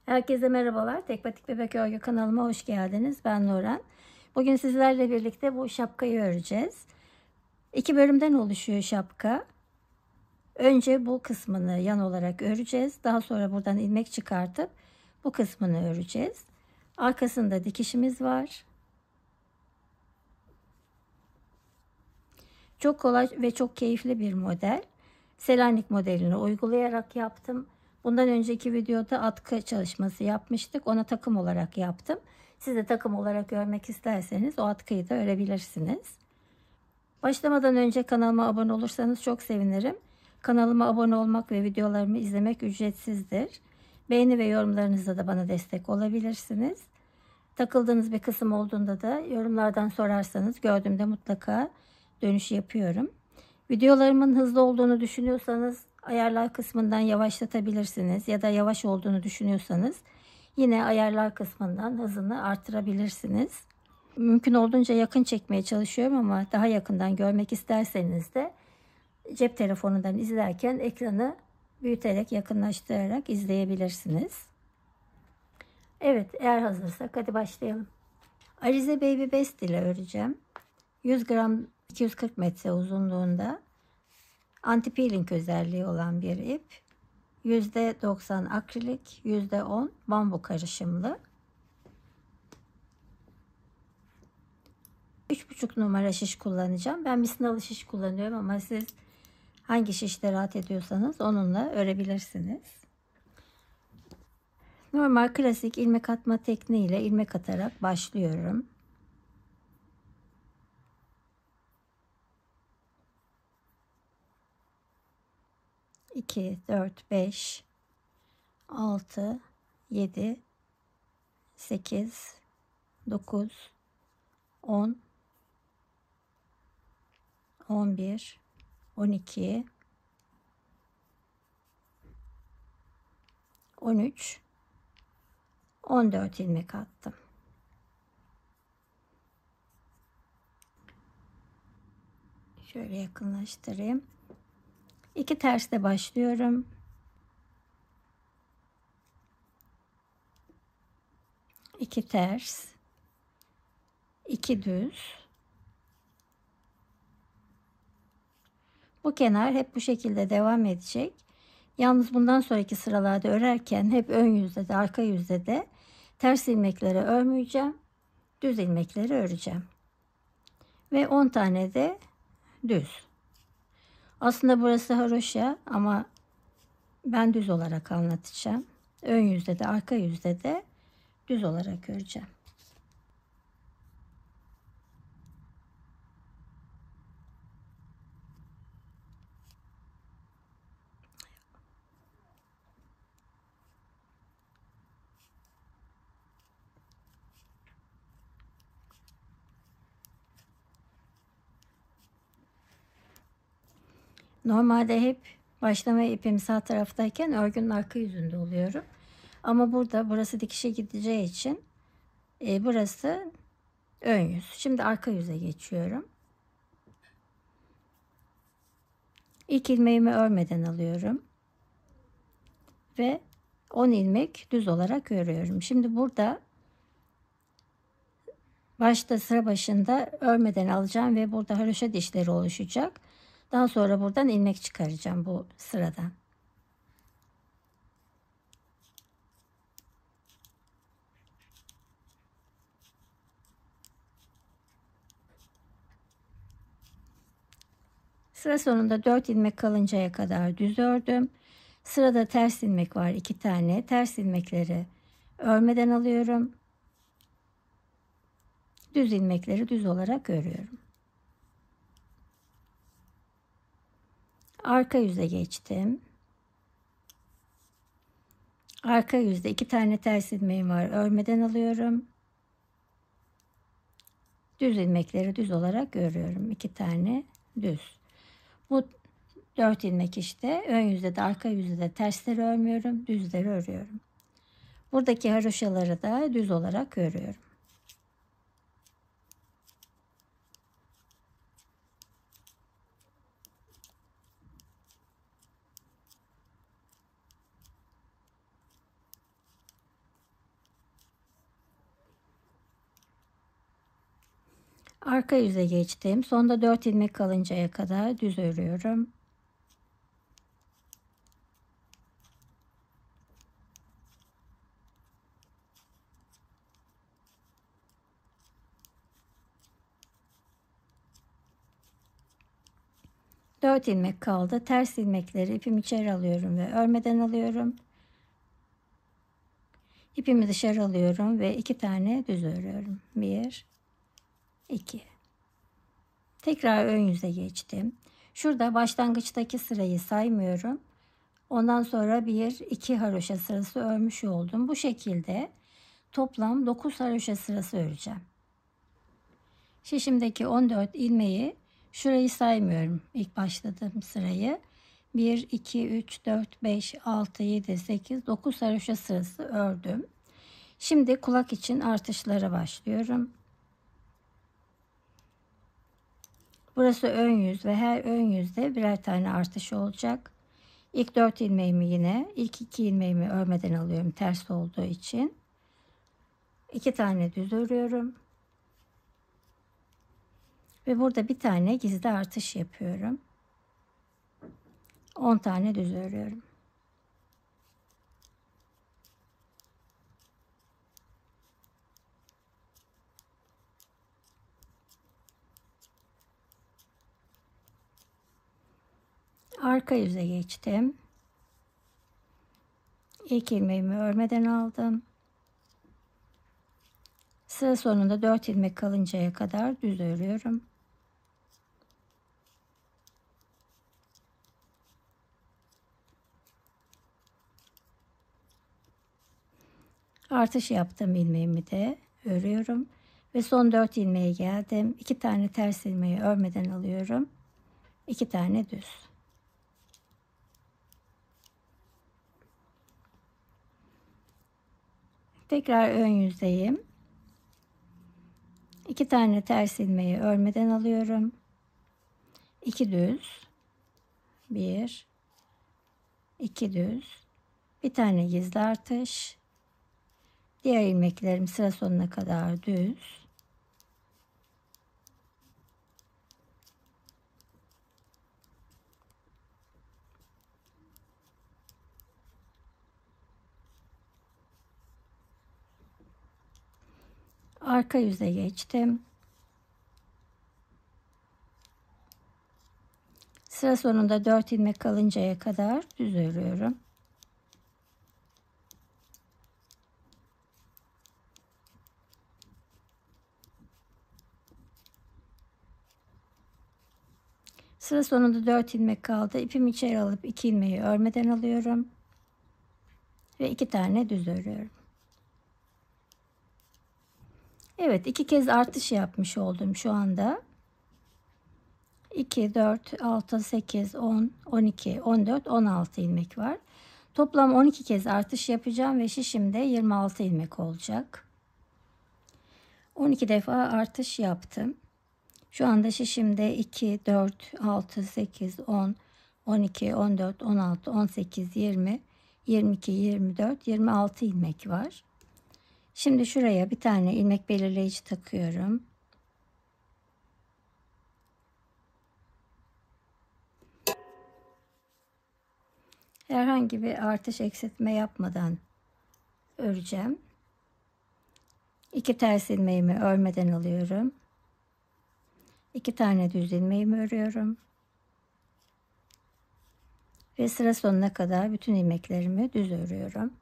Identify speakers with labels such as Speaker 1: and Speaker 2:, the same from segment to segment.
Speaker 1: Herkese merhabalar. Tek Patik Bebek Örgü kanalıma hoş geldiniz. Ben Nurhan. Bugün sizlerle birlikte bu şapkayı öreceğiz. 2 bölümden oluşuyor şapka. Önce bu kısmını yan olarak öreceğiz. Daha sonra buradan ilmek çıkartıp bu kısmını öreceğiz. Arkasında dikişimiz var. Çok kolay ve çok keyifli bir model. Selanik modelini uygulayarak yaptım. Bundan önceki videoda atkı çalışması yapmıştık. Ona takım olarak yaptım. Siz de takım olarak örmek isterseniz o atkıyı da örebilirsiniz. Başlamadan önce kanalıma abone olursanız çok sevinirim. Kanalıma abone olmak ve videolarımı izlemek ücretsizdir. Beğeni ve yorumlarınızla da bana destek olabilirsiniz. Takıldığınız bir kısım olduğunda da yorumlardan sorarsanız gördüğümde mutlaka dönüş yapıyorum. Videolarımın hızlı olduğunu düşünüyorsanız ayarlar kısmından yavaşlatabilirsiniz ya da yavaş olduğunu düşünüyorsanız yine ayarlar kısmından hızını artırabilirsiniz. Mümkün olduğunca yakın çekmeye çalışıyorum ama daha yakından görmek isterseniz de cep telefonundan izlerken ekranı büyüterek, yakınlaştırarak izleyebilirsiniz. Evet, eğer hazırsak hadi başlayalım. Alize Baby Best ile öreceğim. 100 gram 240 metre uzunluğunda anti peeling özelliği olan bir ip. %90 akrilik, %10 bambu karışımlı. 3,5 numara şiş kullanacağım. Ben misinalı şiş kullanıyorum ama siz hangi şişle rahat ediyorsanız onunla örebilirsiniz. Normal klasik ilmek atma tekniğiyle ilmek atarak başlıyorum. 2, 4, 5, 6, 7, 8, 9, 10, 11, 12, 13, 14 ilmek attım. Şöyle yakınlaştırayım. 2 tersle başlıyorum. 2 ters, 2 düz. Bu kenar hep bu şekilde devam edecek. Yalnız bundan sonraki sıralarda örerken hep ön yüzde de arka yüzde de ters ilmekleri örmeyeceğim. Düz ilmekleri öreceğim. Ve 10 tane de düz. Aslında burası haroşa ama ben düz olarak anlatacağım. Ön yüzde de arka yüzde de düz olarak öreceğim. Normalde hep başlama ipim sağ taraftayken örgünün arka yüzünde oluyorum. Ama burada burası dikişe gideceği için burası ön yüz. Şimdi arka yüze geçiyorum. İlk ilmeğimi örmeden alıyorum. Ve 10 ilmek düz olarak örüyorum. Şimdi burada başta sıra başında örmeden alacağım ve burada haroşa dişleri oluşacak. Daha sonra buradan ilmek çıkaracağım bu sıradan. Sıra sonunda 4 ilmek kalıncaya kadar düz ördüm. Sırada ters ilmek var 2 tane. Ters ilmekleri örmeden alıyorum. Düz ilmekleri düz olarak örüyorum. Arka yüze geçtim. Arka yüzde 2 tane ters ilmeğim var. Örmeden alıyorum. Düz ilmekleri düz olarak örüyorum. 2 tane düz. Bu 4 ilmek işte. Ön yüzde de arka yüzde de tersleri örmüyorum. Düzleri örüyorum. Buradaki haroşaları da düz olarak örüyorum. Arka yüze geçtim. Sonda 4 ilmek kalıncaya kadar düz örüyorum. Dört ilmek kaldı. Ters ilmekleri ipimi içeri alıyorum ve örmeden alıyorum. İpimi dışarı alıyorum ve 2 tane düz örüyorum. 1 2. Tekrar ön yüze geçtim. Şurada başlangıçtaki sırayı saymıyorum. Ondan sonra 1 2 haroşa sırası örmüş oldum. Bu şekilde toplam 9 haroşa sırası öreceğim. Şişimdeki 14 ilmeği, şurayı saymıyorum ilk başladığım sırayı. 1 2 3 4 5 6 7 8 9 haroşa sırası ördüm. Şimdi kulak için artışlara başlıyorum. Burası ön yüz ve her ön yüzde birer tane artış olacak. İlk 4 ilmeğimi yine, ilk 2 ilmeğimi örmeden alıyorum ters olduğu için. 2 tane düz örüyorum. Ve burada bir tane gizli artış yapıyorum. 10 tane düz örüyorum. Arka yüze geçtim. İlk ilmeğimi örmeden aldım. Sıra sonunda 4 ilmek kalıncaya kadar düz örüyorum. Artış yaptığım ilmeğimi de örüyorum ve son 4 ilmeğe geldim. 2 tane ters ilmeği örmeden alıyorum. 2 tane düz. Tekrar ön yüzdeyim. 2 tane ters ilmeği örmeden alıyorum. 2 düz. 1 2 düz. Bir tane gizli artış. Diğer ilmeklerim sıra sonuna kadar düz. Arka yüze geçtim. Sıra sonunda 4 ilmek kalıncaya kadar düz örüyorum. Sıra sonunda 4 ilmek kaldı. İpimi içeri alıp 2 ilmeği örmeden alıyorum. Ve 2 tane düz örüyorum. Evet, 2 kez artış yapmış oldum şu anda. 2, 4, 6, 8, 10, 12, 14, 16 ilmek var. Toplam 12 kez artış yapacağım ve şişimde 26 ilmek olacak. 12 defa artış yaptım. Şu anda şişimde 2, 4, 6, 8, 10, 12, 14, 16, 18, 20, 22, 24, 26 ilmek var. Şimdi şuraya bir tane ilmek belirleyici takıyorum. Herhangi bir artış eksiltme yapmadan öreceğim. 2 ters ilmeğimi örmeden alıyorum. 2 tane düz ilmeğimi örüyorum. Ve sıra sonuna kadar bütün ilmeklerimi düz örüyorum.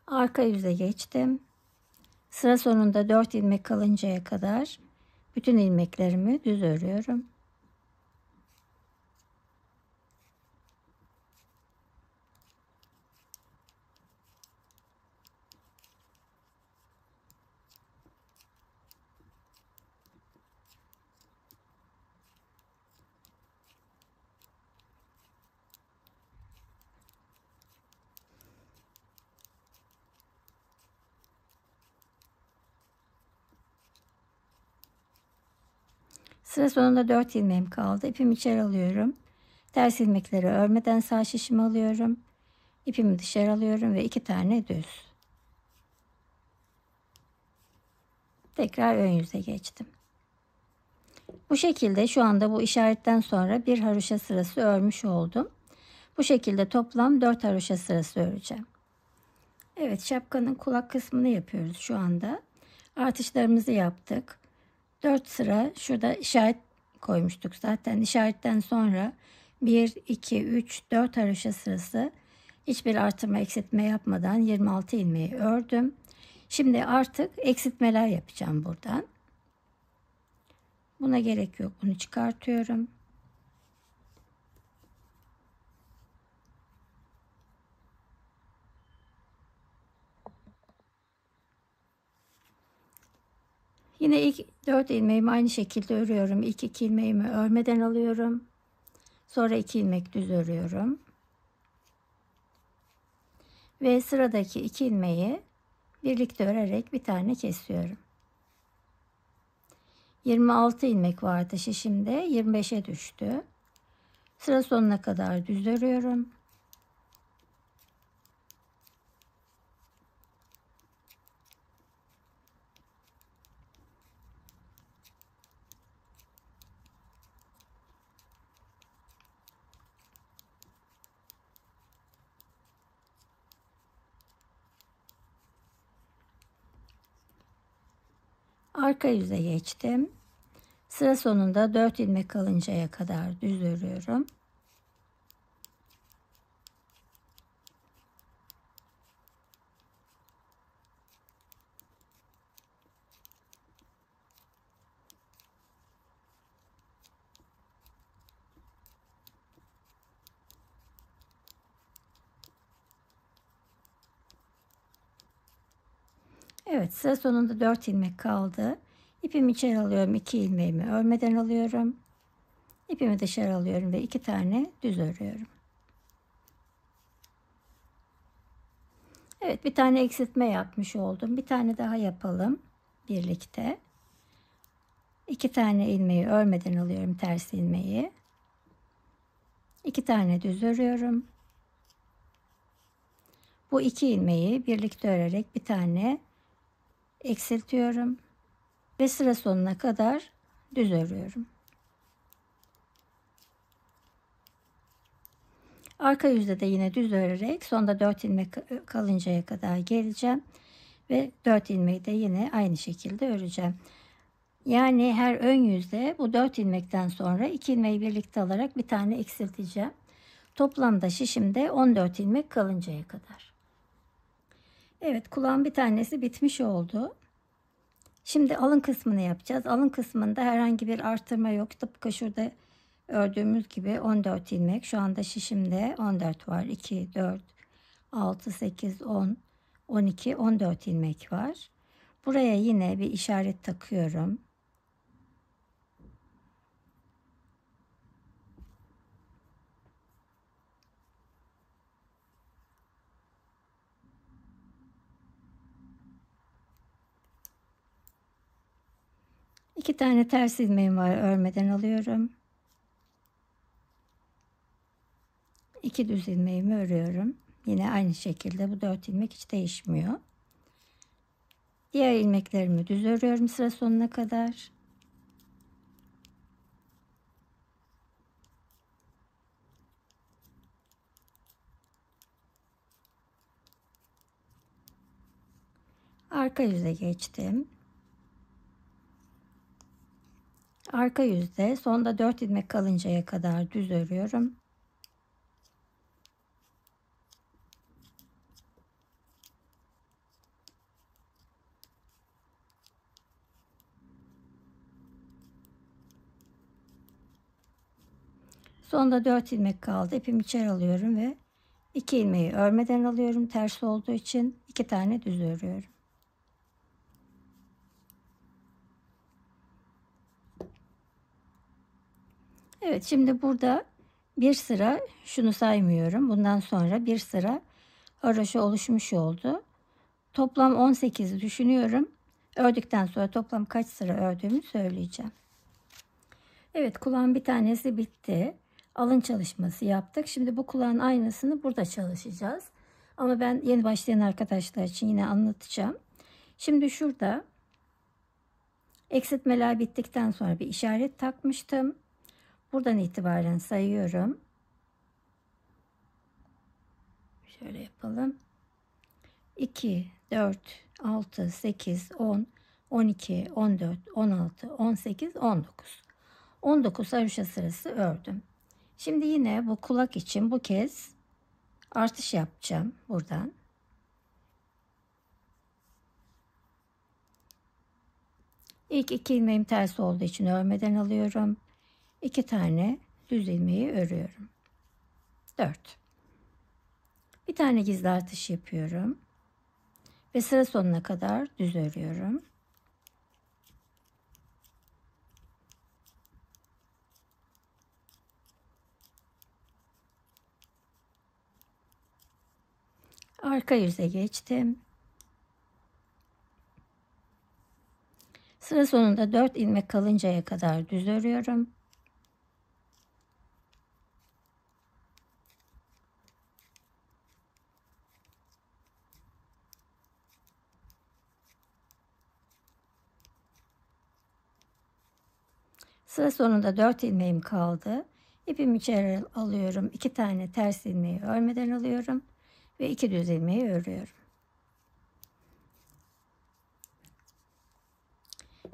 Speaker 1: Arka yüze geçtim. Sıra sonunda 4 ilmek kalıncaya kadar bütün ilmeklerimi düz örüyorum. Sıra sonunda 4 ilmeğim kaldı. İpimi içeri alıyorum. Ters ilmekleri örmeden sağ şişimi alıyorum. İpimi dışarı alıyorum ve 2 tane düz. Tekrar ön yüze geçtim. Bu şekilde şu anda bu işaretten sonra bir haroşa sırası örmüş oldum. Bu şekilde toplam 4 haroşa sırası öreceğim. Evet, şapkanın kulak kısmını yapıyoruz şu anda. Artışlarımızı yaptık. 4 sıra şurada işaret koymuştuk zaten. İşaretten sonra 1, 2, 3, 4 haroşa sırası hiçbir artırma eksiltme yapmadan 26 ilmeği ördüm. Şimdi artık eksiltmeler yapacağım buradan. Buna gerek yok. Bunu çıkartıyorum. Yine ilk 4 ilmeğimi aynı şekilde örüyorum. İlk 2 ilmeğimi örmeden alıyorum. Sonra 2 ilmek düz örüyorum. Ve sıradaki 2 ilmeği birlikte örerek bir tane kesiyorum. 26 ilmek vardı şişimde. 25'e düştü. Sıra sonuna kadar düz örüyorum. Arka yüze geçtim. Sıra sonunda 4 ilmek kalıncaya kadar düz örüyorum. Evet, sıra sonunda 4 ilmek kaldı. İpimi içeri alıyorum. 2 ilmeğimi örmeden alıyorum. İpimi dışarı alıyorum ve 2 tane düz örüyorum. Evet, bir tane eksiltme yapmış oldum. Bir tane daha yapalım birlikte. 2 tane ilmeği örmeden alıyorum, ters ilmeği. 2 tane düz örüyorum. Bu 2 ilmeği birlikte örerek bir tane eksiltiyorum ve sıra sonuna kadar düz örüyorum. Arka yüzde de yine düz örerek sonda 4 ilmek kalıncaya kadar geleceğim ve 4 ilmeği de yine aynı şekilde öreceğim. Yani her ön yüzde bu 4 ilmekten sonra 2 ilmeği birlikte alarak bir tane eksilteceğim. Toplamda şişimde 14 ilmek kalıncaya kadar. Evet, kulağın bir tanesi bitmiş oldu. Şimdi alın kısmını yapacağız. Alın kısmında herhangi bir artırma yok. Tıpkı şurada ördüğümüz gibi 14 ilmek. Şu anda şişimde 14 var. 2, 4, 6, 8, 10, 12, 14 ilmek var. Buraya yine bir işaret takıyorum. İki tane ters ilmeğim var, örmeden alıyorum. 2 düz ilmeğimi örüyorum. Yine aynı şekilde bu 4 ilmek hiç değişmiyor. Diğer ilmeklerimi düz örüyorum sıra sonuna kadar. Arka yüze geçtim. Arka yüzde sonda 4 ilmek kalıncaya kadar düz örüyorum. Sonda 4 ilmek kaldı. İpimi içeri alıyorum ve 2 ilmeği örmeden alıyorum. Ters olduğu için 2 tane düz örüyorum. Evet, şimdi burada bir sıra, şunu saymıyorum. Bundan sonra bir sıra haroşa oluşmuş oldu. Toplam 18 düşünüyorum. Ördükten sonra toplam kaç sıra ördüğümü söyleyeceğim. Evet, kulağın bir tanesi bitti. Alın çalışması yaptık. Şimdi bu kulağın aynısını burada çalışacağız. Ama ben yeni başlayan arkadaşlar için yine anlatacağım. Şimdi şurada eksiltmeler bittikten sonra bir işaret takmıştım. Buradan itibaren sayıyorum. Şöyle yapalım. 2, 4, 6, 8, 10, 12, 14, 16, 18, 19. 19 haroşa sırası ördüm. Şimdi yine bu kulak için bu kez artış yapacağım buradan. İlk 2 ilmeğim ters olduğu için örmeden alıyorum. 2 tane düz ilmeği örüyorum. 4. Bir tane gizli artış yapıyorum. Ve sıra sonuna kadar düz örüyorum. Arka yüze geçtim. Sıra sonunda 4 ilmek kalıncaya kadar düz örüyorum. Sıra sonunda 4 ilmeğim kaldı. İpimi içeri alıyorum. 2 tane ters ilmeği örmeden alıyorum ve 2 düz ilmeği örüyorum.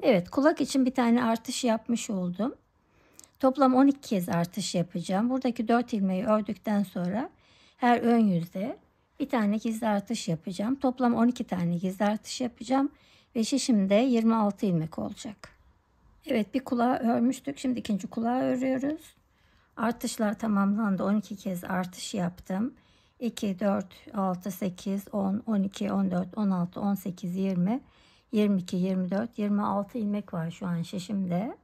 Speaker 1: Evet, kulak için bir tane artış yapmış oldum. Toplam 12 kez artış yapacağım. Buradaki 4 ilmeği ördükten sonra her ön yüzde bir tane gizli artış yapacağım. Toplam 12 tane gizli artış yapacağım ve şişimde 26 ilmek olacak. Evet, bir kulağı örmüştük. Şimdi ikinci kulağı örüyoruz. Artışlar tamamlandı. 12 kez artış yaptım. 2, 4, 6, 8, 10, 12, 14, 16, 18, 20, 22, 24, 26 ilmek var şu an şişimde.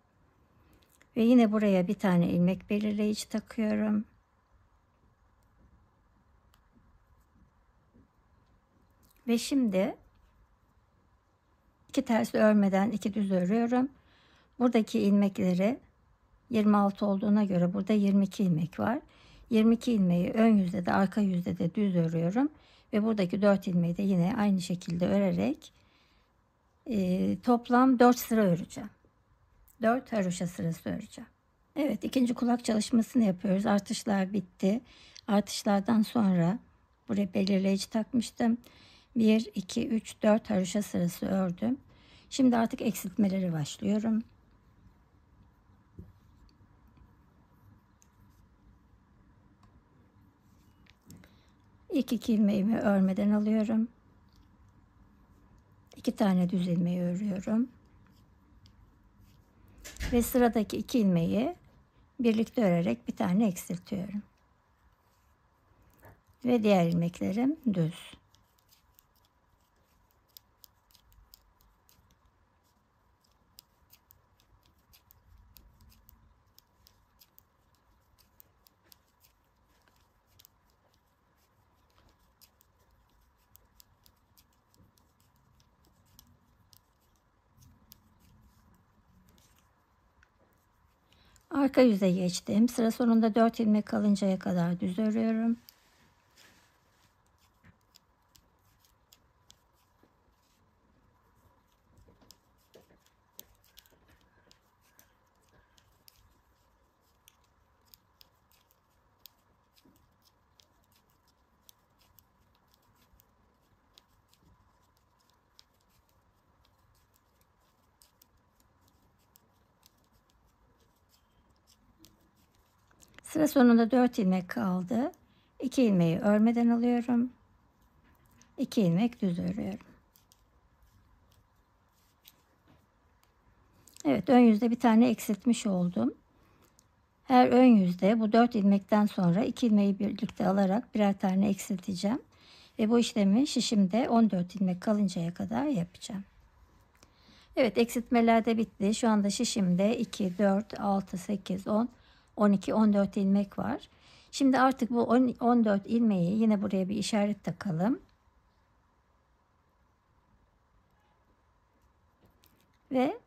Speaker 1: Ve yine buraya bir tane ilmek belirleyici takıyorum. Ve şimdi 2 ters örmeden 2 düz örüyorum. Buradaki ilmekleri 26 olduğuna göre burada 22 ilmek var. 22 ilmeği ön yüzde de arka yüzde de düz örüyorum. Ve buradaki 4 ilmeği de yine aynı şekilde örerek toplam 4 sıra öreceğim. 4 haroşa sırası öreceğim. Evet, ikinci kulak çalışmasını yapıyoruz. Artışlar bitti. Artışlardan sonra buraya belirleyici takmıştım. 1, 2, 3, 4 haroşa sırası ördüm. Şimdi artık eksiltmelere başlıyorum. İlk 2 ilmeğimi örmeden alıyorum. 2 tane düz ilmeği örüyorum. Ve sıradaki 2 ilmeği birlikte örerek bir tane eksiltiyorum. Ve diğer ilmeklerim düz. Arka yüze geçtim. Sıra sonunda 4 ilmek kalıncaya kadar düz örüyorum. Sıra sonunda 4 ilmek kaldı. 2 ilmeği örmeden alıyorum. 2 ilmek düz örüyorum. Evet, ön yüzde bir tane eksiltmiş oldum. Her ön yüzde bu 4 ilmekten sonra 2 ilmeği birlikte alarak birer tane eksilteceğim. Ve bu işlemi şişimde 14 ilmek kalıncaya kadar yapacağım. Evet, eksiltmeler de bitti. Şu anda şişimde 2, 4, 6, 8, 10, 12, 14 ilmek var. Şimdi artık bu 14 ilmeği yine buraya bir işaret takalım. Ve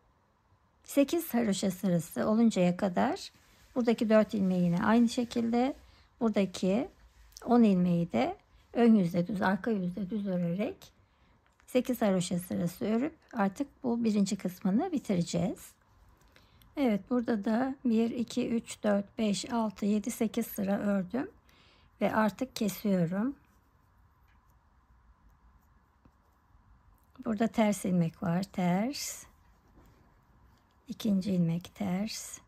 Speaker 1: 8 haroşa sırası oluncaya kadar buradaki 4 ilmeği yine aynı şekilde, buradaki 10 ilmeği de ön yüzde düz, arka yüzde düz örerek 8 haroşa sırası örüp artık bu birinci kısmını bitireceğiz. Evet, burada da 1, 2, 3, 4, 5, 6, 7, 8 sıra ördüm ve artık kesiyorum. Burada ters ilmek var, ters, ikinci ilmek ters,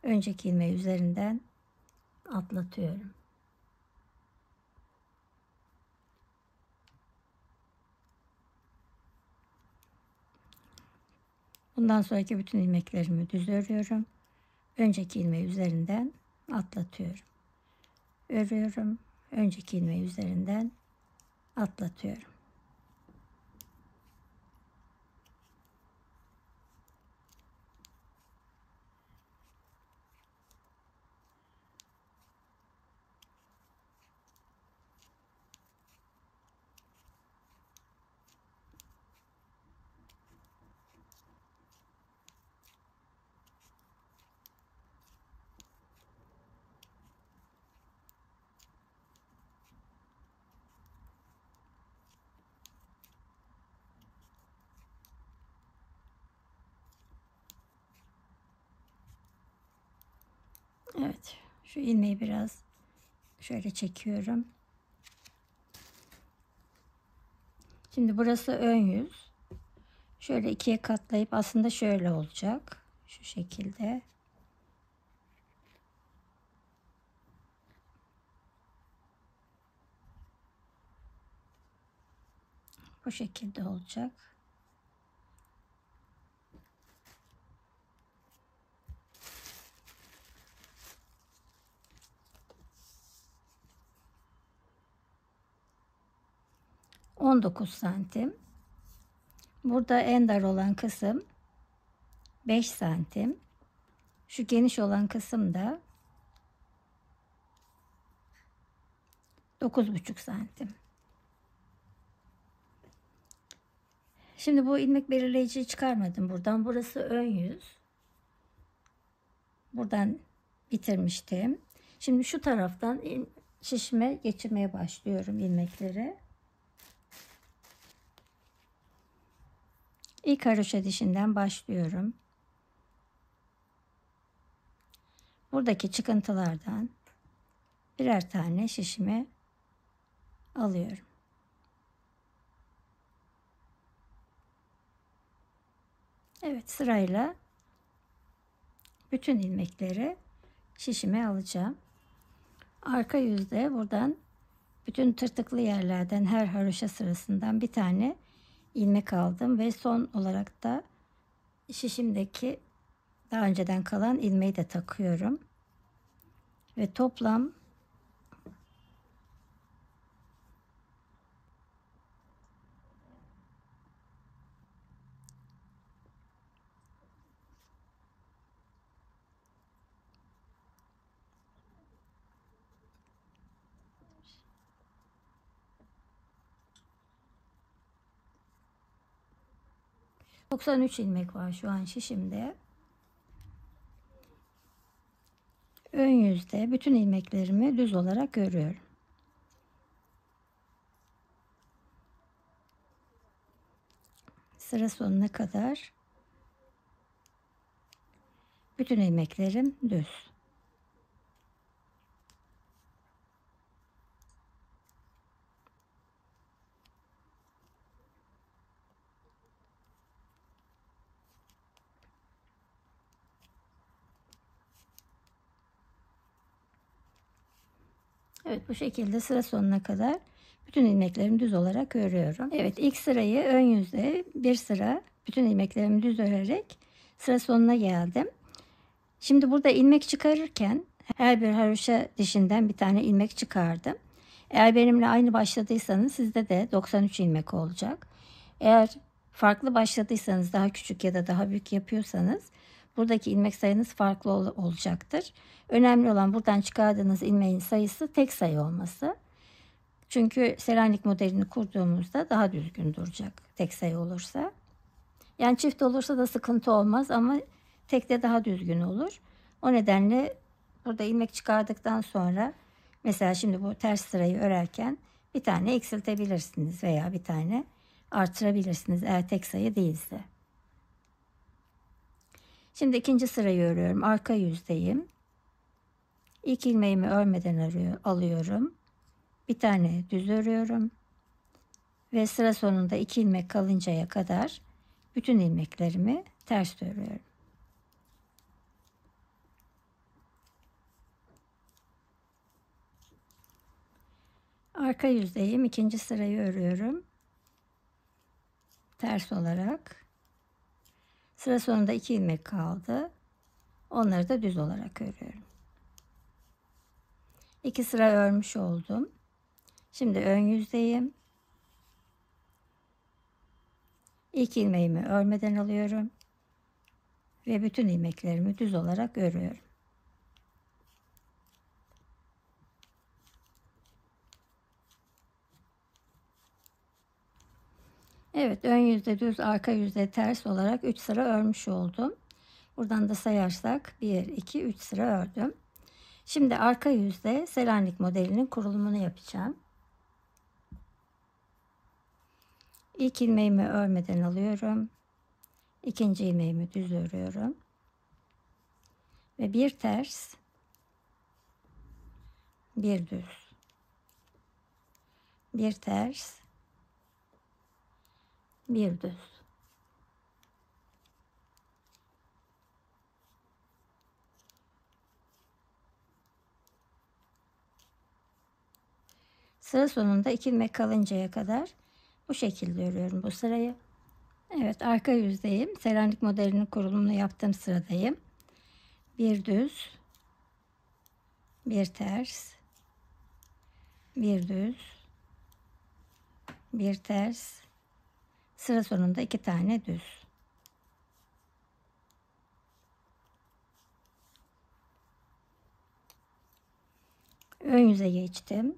Speaker 1: önceki ilmeği üzerinden atlatıyorum. Bundan sonraki bütün ilmeklerimi düz örüyorum. Önceki ilmeği üzerinden atlatıyorum. Örüyorum. Önceki ilmeği üzerinden atlatıyorum. Evet, şu ilmeği biraz şöyle çekiyorum. Şimdi burası ön yüz. Şöyle ikiye katlayıp aslında şöyle olacak. Şu şekilde. Bu şekilde olacak. ...19 santim. Burada en dar olan kısım 5 santim. Şu geniş olan kısım da 9,5 santim. Şimdi bu ilmek belirleyiciyi çıkarmadım buradan. Burası ön yüz. Buradan bitirmiştim. Şimdi şu taraftan şişime geçirmeye başlıyorum ilmekleri. İlk haroşa dişinden başlıyorum. Buradaki çıkıntılardan birer tane şişime alıyorum. Evet, sırayla bütün ilmekleri şişime alacağım. Arka yüzde buradan bütün tırtıklı yerlerden her haroşa sırasından bir tane ilmek aldım ve son olarak da şişimdeki daha önceden kalan ilmeği de takıyorum. Ve toplam 93 ilmek var şu an şişimde. Ön yüzde bütün ilmeklerimi düz olarak örüyorum. Sıra sonuna kadar bütün ilmeklerim düz. Evet, bu şekilde sıra sonuna kadar bütün ilmeklerimi düz olarak örüyorum. Evet, ilk sırayı ön yüzde bir sıra bütün ilmeklerimi düz örerek sıra sonuna geldim. Şimdi burada ilmek çıkarırken her bir haroşa dişinden bir tane ilmek çıkardım. Eğer benimle aynı başladıysanız sizde de 93 ilmek olacak. Eğer farklı başladıysanız, daha küçük ya da daha büyük yapıyorsanız buradaki ilmek sayınız farklı olacaktır. Önemli olan buradan çıkardığınız ilmeğin sayısı tek sayı olması. Çünkü Selanik modelini kurduğumuzda daha düzgün duracak tek sayı olursa. Yani çift olursa da sıkıntı olmaz ama tek de daha düzgün olur. O nedenle burada ilmek çıkardıktan sonra mesela şimdi bu ters sırayı örerken bir tane eksiltebilirsiniz veya bir tane artırabilirsiniz eğer tek sayı değilse. Şimdi ikinci sırayı örüyorum. Arka yüzdeyim. İlk ilmeğimi örmeden alıyorum. Bir tane düz örüyorum. Ve sıra sonunda 2 ilmek kalıncaya kadar bütün ilmeklerimi ters örüyorum. Arka yüzdeyim. İkinci sırayı örüyorum. Ters olarak. Sıra sonunda 2 ilmek kaldı. Onları da düz olarak örüyorum. 2 sıra örmüş oldum. Şimdi ön yüzdeyim. İlk ilmeğimi örmeden alıyorum. Ve bütün ilmeklerimi düz olarak örüyorum. Evet, ön yüzde düz, arka yüzde ters olarak 3 sıra örmüş oldum. Buradan da sayarsak 1, 2, 3 sıra ördüm. Şimdi arka yüzde Selanik modelinin kurulumunu yapacağım. İlk ilmeğimi örmeden alıyorum. İkinci ilmeğimi düz örüyorum. Ve bir ters, bir düz. Bir ters, bir düz. Sıra sonunda 2 ilmek kalıncaya kadar bu şekilde örüyorum bu sırayı. Evet, arka yüzdeyim. Selanik modelinin kurulumunu yaptığım sıradayım. Bir düz, bir ters, bir düz, bir ters. Sıra sonunda 2 tane düz. Ön yüze geçtim.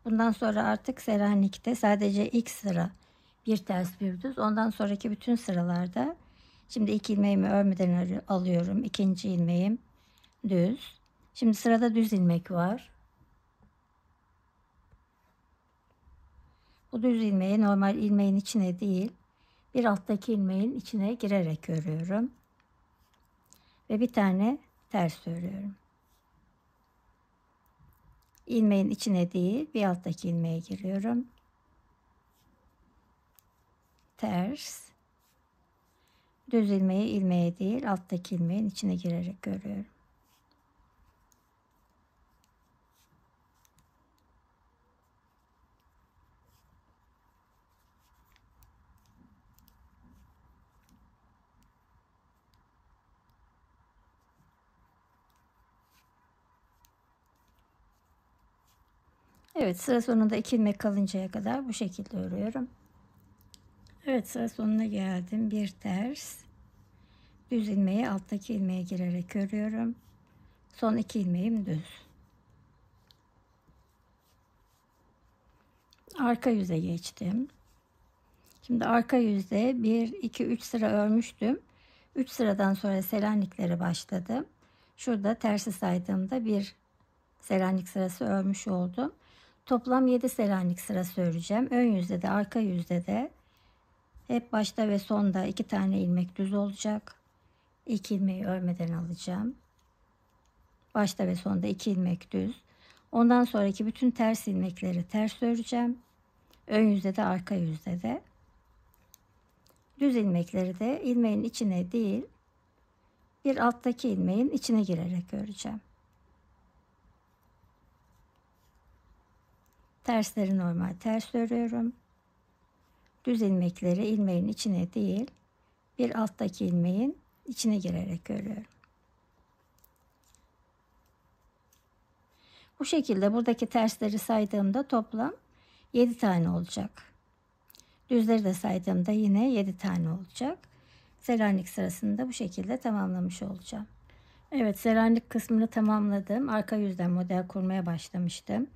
Speaker 1: Bundan sonra artık Selanik'te sadece ilk sıra bir ters bir düz. Ondan sonraki bütün sıralarda şimdi ilk ilmeğimi örmeden alıyorum. İkinci ilmeğim düz. Şimdi sırada düz ilmek var. Bu düz ilmeği normal ilmeğin içine değil, bir alttaki ilmeğin içine girerek örüyorum. Ve bir tane ters örüyorum. İlmeğin içine değil, bir alttaki ilmeğe giriyorum. Ters. Düz ilmeği ilmeğe değil, alttaki ilmeğin içine girerek örüyorum. Evet, sıra sonunda 2 ilmek kalıncaya kadar bu şekilde örüyorum. Evet, sıra sonuna geldim. Bir ters. Düz ilmeği alttaki ilmeğe girerek örüyorum. Son 2 ilmeğim düz. Arka yüze geçtim. Şimdi arka yüzde 1, 2, 3 sıra örmüştüm. 3 sıradan sonra Selaniklere başladım. Şurada tersi saydığımda bir Selanik sırası örmüş oldum. Toplam 7 Selanik sırası öreceğim. Ön yüzde de arka yüzde de hep başta ve sonda 2 tane ilmek düz olacak. İlk ilmeği örmeden alacağım. Başta ve sonda 2 ilmek düz. Ondan sonraki bütün ters ilmekleri ters öreceğim. Ön yüzde de arka yüzde de. Düz ilmekleri de ilmeğin içine değil, bir alttaki ilmeğin içine girerek öreceğim. Tersleri normal ters örüyorum. Düz ilmekleri ilmeğin içine değil, bir alttaki ilmeğin içine girerek örüyorum. Bu şekilde buradaki tersleri saydığımda toplam 7 tane olacak. Düzleri de saydığımda yine 7 tane olacak. Selanik sırasını da bu şekilde tamamlamış olacağım. Evet, Selanik kısmını tamamladım. Arka yüzden model kurmaya başlamıştım.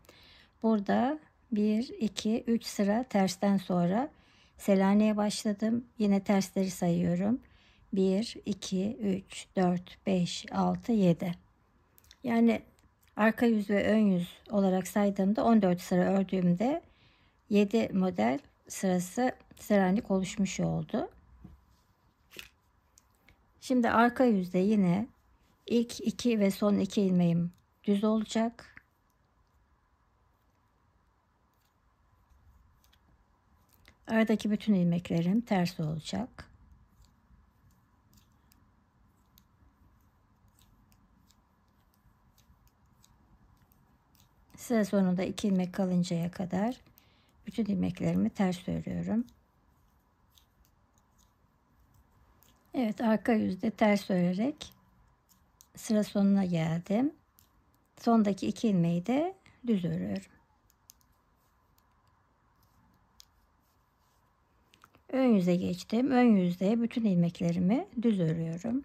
Speaker 1: Burada 1, 2, 3 sıra tersten sonra Selanik'e başladım. Yine tersleri sayıyorum. 1, 2, 3, 4, 5, 6, 7. Yani arka yüz ve ön yüz olarak saydığımda 14 sıra ördüğümde 7 model sırası Selanik oluşmuş oldu. Şimdi arka yüzde yine ilk 2 ve son 2 ilmeğim düz olacak. Aradaki bütün ilmeklerim ters olacak. Sıra sonunda 2 ilmek kalıncaya kadar bütün ilmeklerimi ters örüyorum. Evet, arka yüzde ters örerek sıra sonuna geldim. Sondaki 2 ilmeği de düz örüyorum. Ön yüze geçtim. Ön yüzde bütün ilmeklerimi düz örüyorum.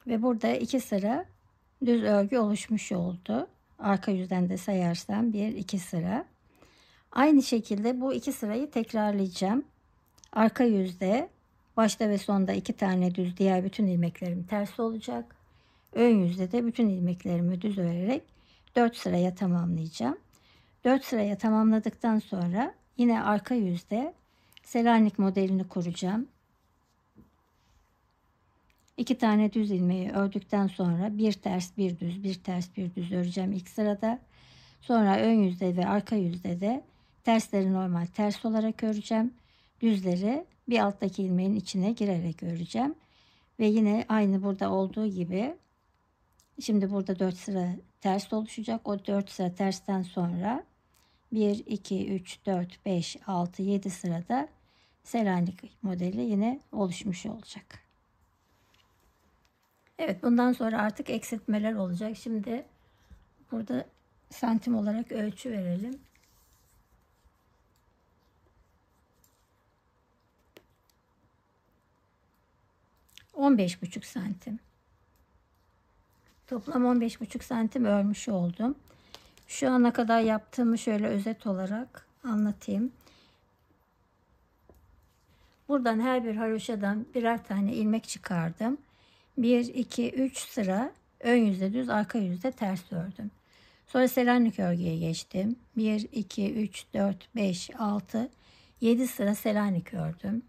Speaker 1: Ve burada 2 sıra düz örgü oluşmuş oldu. Arka yüzden de sayarsam 1 2 sıra. Aynı şekilde bu 2 sırayı tekrarlayacağım. Arka yüzde başta ve sonda 2 tane düz, diğer bütün ilmeklerim ters olacak. Ön yüzde de bütün ilmeklerimi düz örerek 4 sıraya tamamlayacağım. 4 sıraya tamamladıktan sonra yine arka yüzde Selanik modelini kuracağım. 2 tane düz ilmeği ördükten sonra bir ters bir düz, bir ters bir düz öreceğim ilk sırada. Sonra ön yüzde ve arka yüzde de tersleri normal ters olarak öreceğim. Düzleri bir alttaki ilmeğin içine girerek öreceğim. Ve yine aynı burada olduğu gibi şimdi burada 4 sıra ters oluşacak. O 4 sıra tersten sonra 1, 2, 3, 4, 5, 6, 7 sırada Selanik modeli yine oluşmuş olacak. Evet, bundan sonra artık eksiltmeler olacak. Şimdi burada santim olarak ölçü verelim. 15,5 santim. Toplam 15,5 santim örmüş oldum. Şu ana kadar yaptığımı şöyle özet olarak anlatayım. Buradan her bir haroşadan birer tane ilmek çıkardım. 1, 2, 3 sıra ön yüzde düz, arka yüzde ters ördüm. Sonra Selanik örgüye geçtim. 1, 2, 3, 4, 5, 6, 7 sıra Selanik ördüm.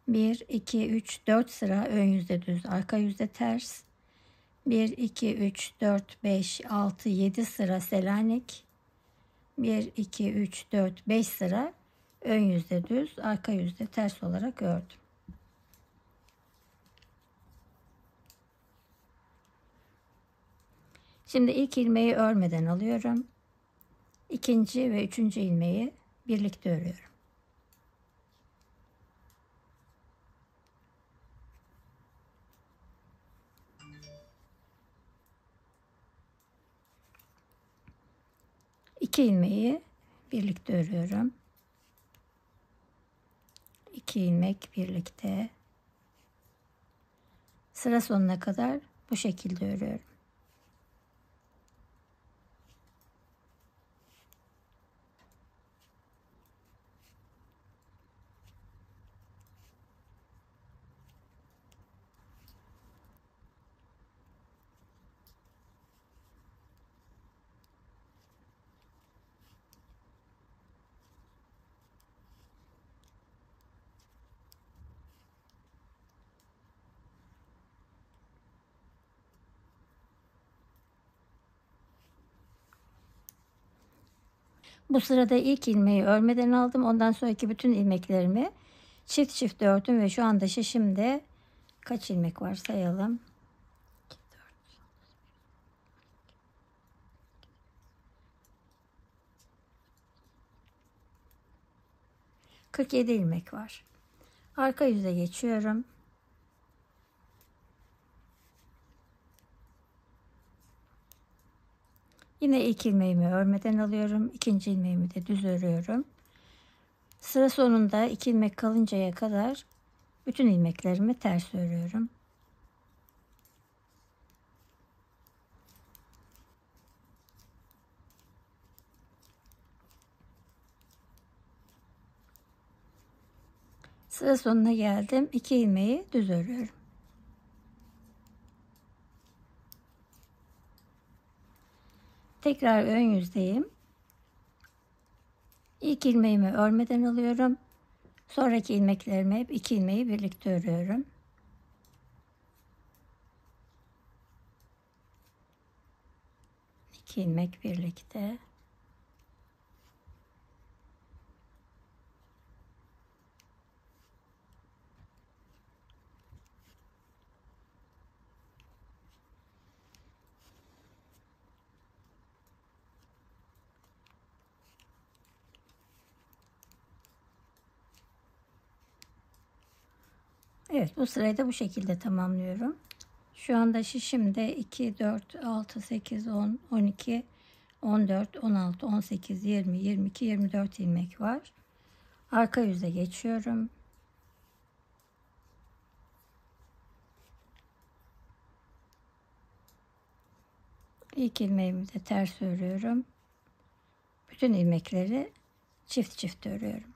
Speaker 1: 1, 2, 3, 4 sıra ön yüzde düz, arka yüzde ters. 1, 2, 3, 4, 5, 6, 7 sıra Selanik. 1, 2, 3, 4, 5 sıra ön yüzde düz, arka yüzde ters olarak ördüm. Şimdi ilk ilmeği örmeden alıyorum. İkinci ve üçüncü ilmeği birlikte örüyorum. İki ilmeği birlikte örüyorum. 2 ilmek birlikte. Sıra sonuna kadar bu şekilde örüyorum. Bu sırada ilk ilmeği örmeden aldım. Ondan sonraki bütün ilmeklerimi çift çift ördüm ve şu anda şişimde kaç ilmek var sayalım. 47 ilmek var. Arka yüze geçiyorum. Yine ilk ilmeğimi örmeden alıyorum. İkinci ilmeğimi de düz örüyorum. Sıra sonunda 2 ilmek kalıncaya kadar bütün ilmeklerimi ters örüyorum. Sıra sonuna geldim. 2 ilmeği düz örüyorum. Tekrar ön yüzdeyim. İlk ilmeğimi örmeden alıyorum. Sonraki ilmeklerimi hep 2 ilmeği birlikte örüyorum. İki ilmek birlikte. Evet, bu sırayı da bu şekilde tamamlıyorum. Şu anda şişimde 2, 4, 6, 8, 10, 12, 14, 16, 18, 20, 22, 24 ilmek var. Arka yüze geçiyorum. İlk ilmeğimi de ters örüyorum. Bütün ilmekleri çift çift örüyorum.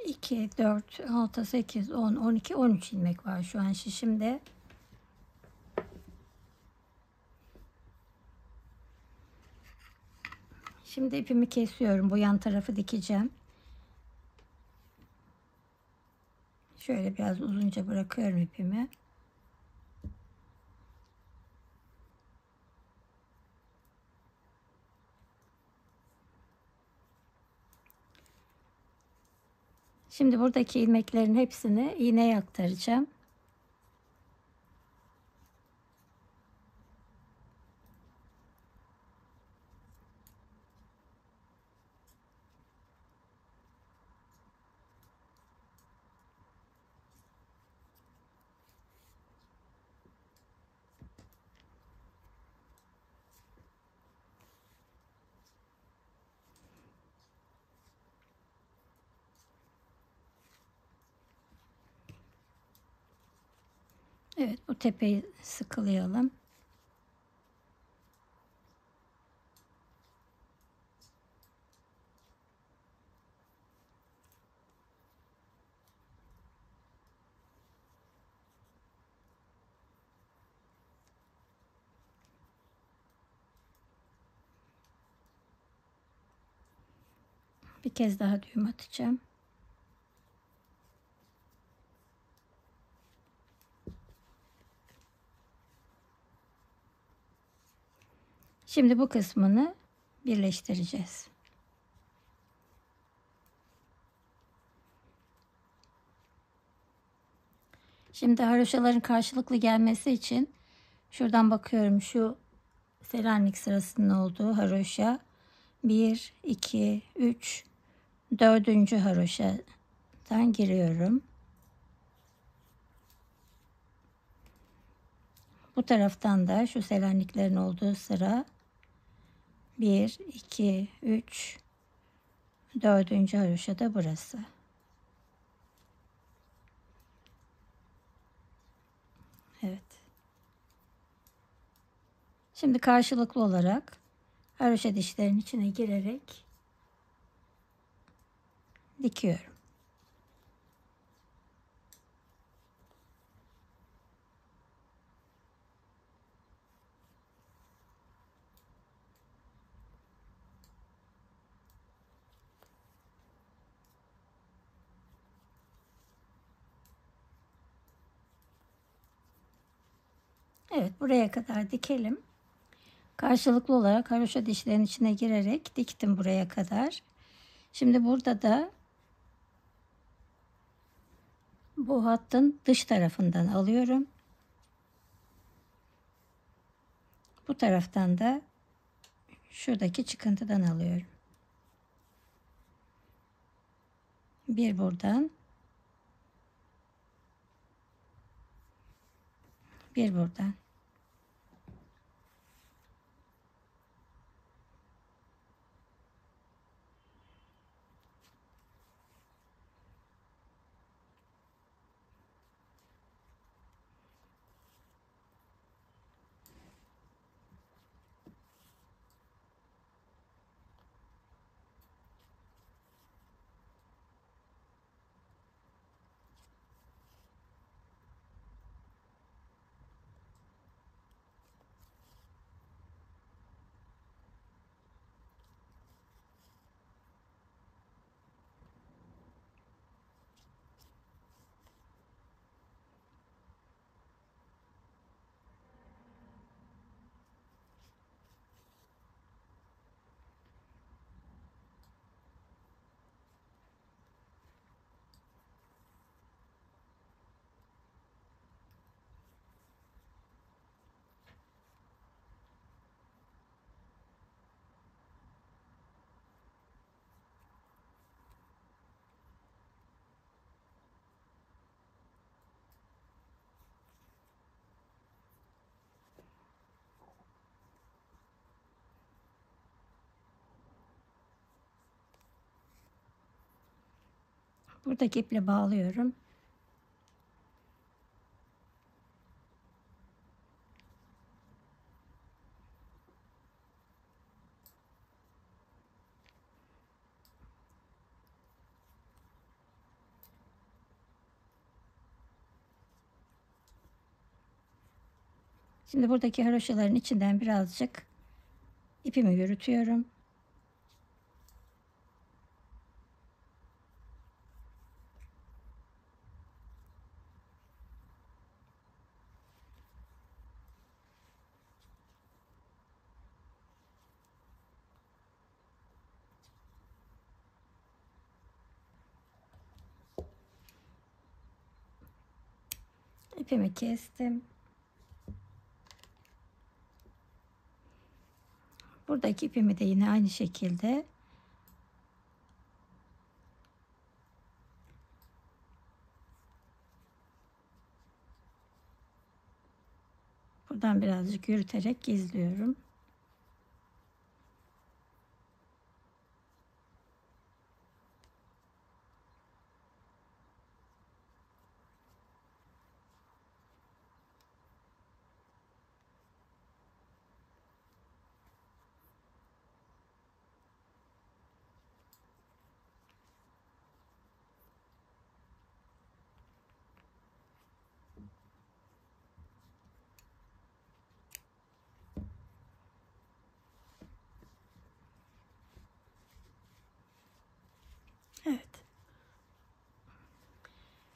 Speaker 1: İki, 4, 6, 8, 10, 12, 13 ilmek var şu an şişimde. Şimdi ipimi kesiyorum. Bu yan tarafı dikeceğim. Şöyle biraz uzunca bırakıyorum ipimi. Şimdi buradaki ilmeklerin hepsini iğneye aktaracağım. Evet, bu tepeyi sıkılayalım. Bir kez daha düğüm atacağım. Şimdi bu kısmını birleştireceğiz. Şimdi haroşaların karşılıklı gelmesi için şuradan bakıyorum, şu Selanik sırasının olduğu haroşa 1, 2, 3, 4. haroşadan giriyorum. Bu taraftan da şu Selaniklerin olduğu sıra 1, 2, 3, 4. haroşa da burası. Evet. Şimdi karşılıklı olarak haroşa dişlerin içine girerek dikiyorum. Evet, buraya kadar dikelim. Karşılıklı olarak haroşa dişlerin içine girerek diktim buraya kadar. Şimdi burada da bu hattın dış tarafından alıyorum. Bu taraftan da şuradaki çıkıntıdan alıyorum. Bir buradan, bir buradan. Buradaki iple bağlıyorum. Şimdi buradaki haroşaların içinden birazcık ipimi yürütüyorum. İpimi kestim. Buradaki ipimi de yine aynı şekilde buradan birazcık yürüterek gizliyorum. Evet.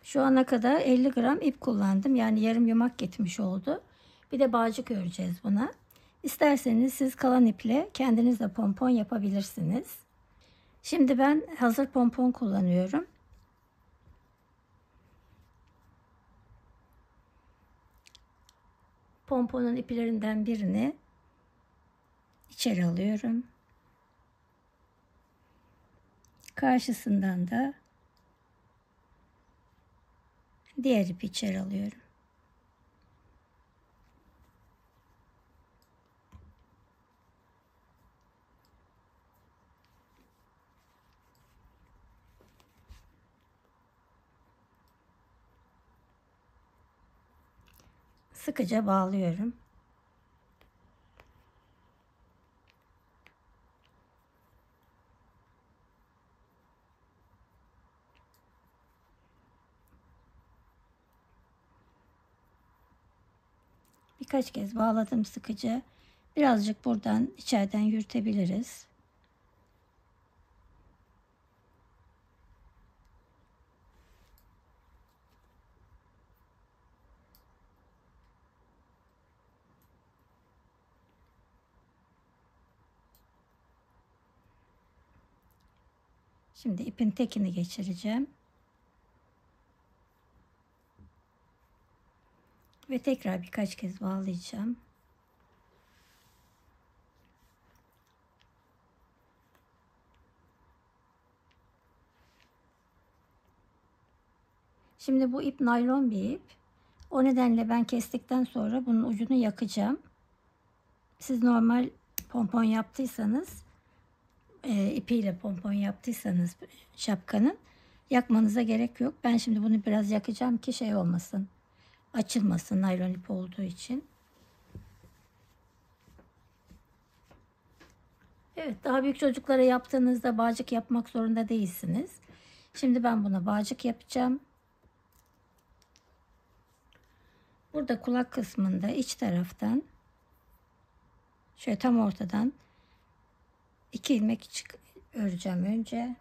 Speaker 1: Şu ana kadar 50 gram ip kullandım. Yani yarım yumak gitmiş oldu. Bir de bağcık öreceğiz buna. İsterseniz siz kalan iple kendiniz de pompon yapabilirsiniz. Şimdi ben hazır pompon kullanıyorum. Pomponun iplerinden birini içeri alıyorum. Karşısından da diğer ipi içeri alıyorum. Sıkıca bağlıyorum. Birkaç kez bağladım sıkıca. Birazcık buradan içeriden yürütebiliriz. Şimdi ipin tekini geçireceğim. Ve tekrar birkaç kez bağlayacağım. Şimdi bu ip naylon bir ip. O nedenle ben kestikten sonra bunun ucunu yakacağım. Siz normal pompon yaptıysanız, ipiyle pompon yaptıysanız şapkanın yakmanıza gerek yok. Ben şimdi bunu biraz yakacağım ki şey olmasın, açılmasın naylon ip olduğu için. Evet, daha büyük çocuklara yaptığınızda bağcık yapmak zorunda değilsiniz. Şimdi ben buna bağcık yapacağım. Burada kulak kısmında iç taraftan şöyle tam ortadan 2 ilmek öreceğim önce.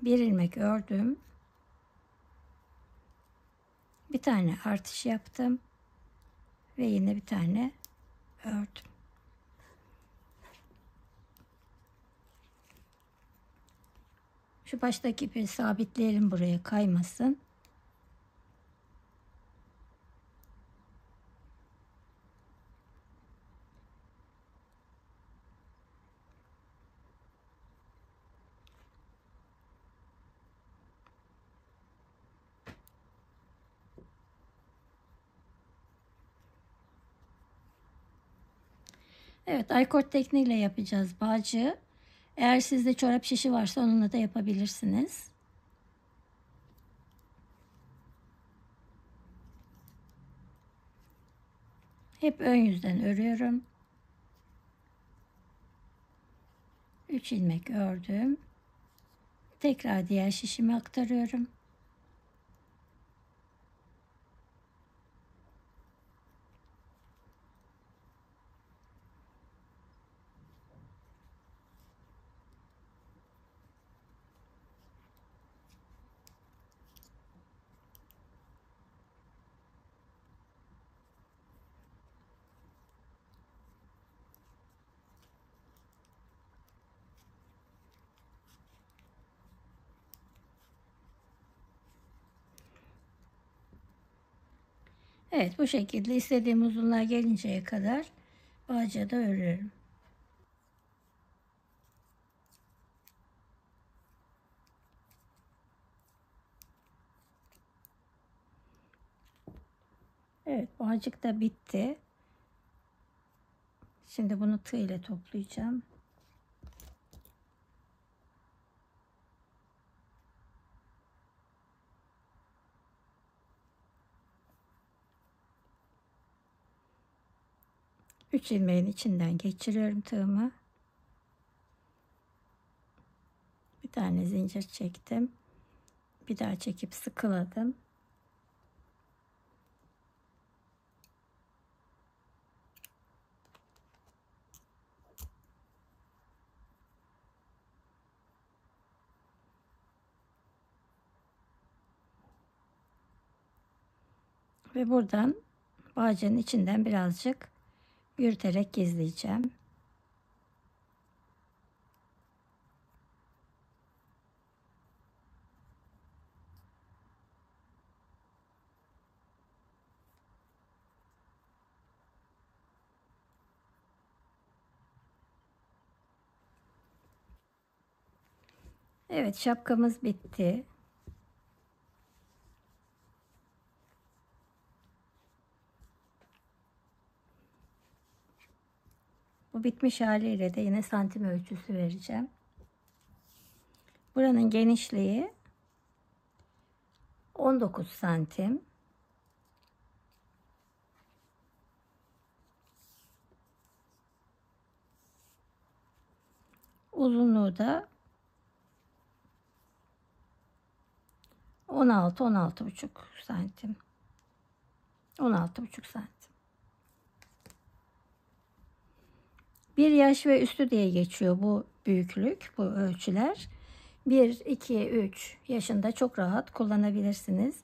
Speaker 1: Bir ilmek ördüm. Bir tane artış yaptım ve yine bir tane ördüm. Şu baştaki ipi sabitleyelim, buraya kaymasın. Evet, aykort tekniğiyle yapacağız bağcığı. Eğer sizde çorap şişi varsa onunla da yapabilirsiniz. Hep ön yüzden örüyorum. 3 ilmek ördüm. Tekrar diğer şişime aktarıyorum. Evet, bu şekilde istediğim uzunluğa gelinceye kadar bağcığı da örüyorum. Evet, bağcık da bitti. Şimdi bunu tığ ile toplayacağım. Üç ilmeğin içinden geçiriyorum tığımı. Bir tane zincir çektim. Bir daha çekip sıkıladım. Ve buradan bağcığın içinden birazcık yürüterek gizleyeceğim. Evet, şapkamız bitti. Bu bitmiş haliyle de yine santim ölçüsü vereceğim. Buranın genişliği 19 santim. Uzunluğu da 16-16,5 santim. 16,5 santim. 1 yaş ve üstü diye geçiyor bu büyüklük, bu ölçüler. 1, 2, 3 yaşında çok rahat kullanabilirsiniz.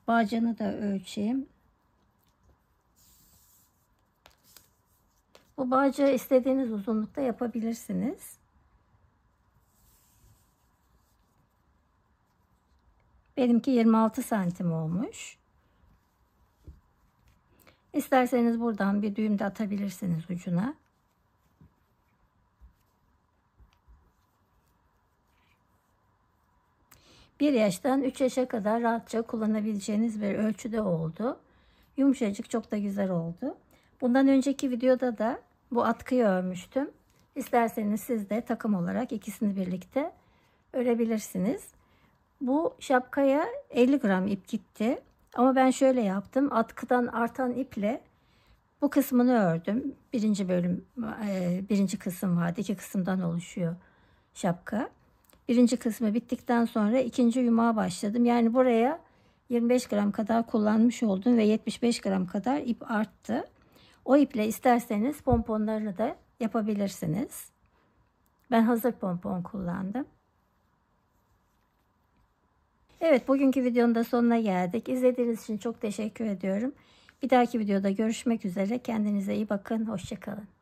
Speaker 1: Bağcığını da ölçeyim. Bu bağcığı istediğiniz uzunlukta yapabilirsiniz. Benimki 26 santim olmuş. İsterseniz buradan bir düğüm de atabilirsiniz ucuna. Bir yaştan 3 yaşa kadar rahatça kullanabileceğiniz bir ölçüde oldu. Yumuşacık, çok da güzel oldu. Bundan önceki videoda da bu atkıyı örmüştüm. İsterseniz siz de takım olarak ikisini birlikte örebilirsiniz. Bu şapkaya 50 gram ip gitti. Ama ben şöyle yaptım. Atkıdan artan iple bu kısmını ördüm. Birinci kısım vardı. 2 kısımdan oluşuyor şapka. Birinci kısmı bittikten sonra ikinci yumağa başladım. Yani buraya 25 gram kadar kullanmış oldum ve 75 gram kadar ip arttı. O iple isterseniz pomponlarını da yapabilirsiniz. Ben hazır pompon kullandım. Evet, bugünkü videonun da sonuna geldik. İzlediğiniz için çok teşekkür ediyorum. Bir dahaki videoda görüşmek üzere. Kendinize iyi bakın. Hoşça kalın.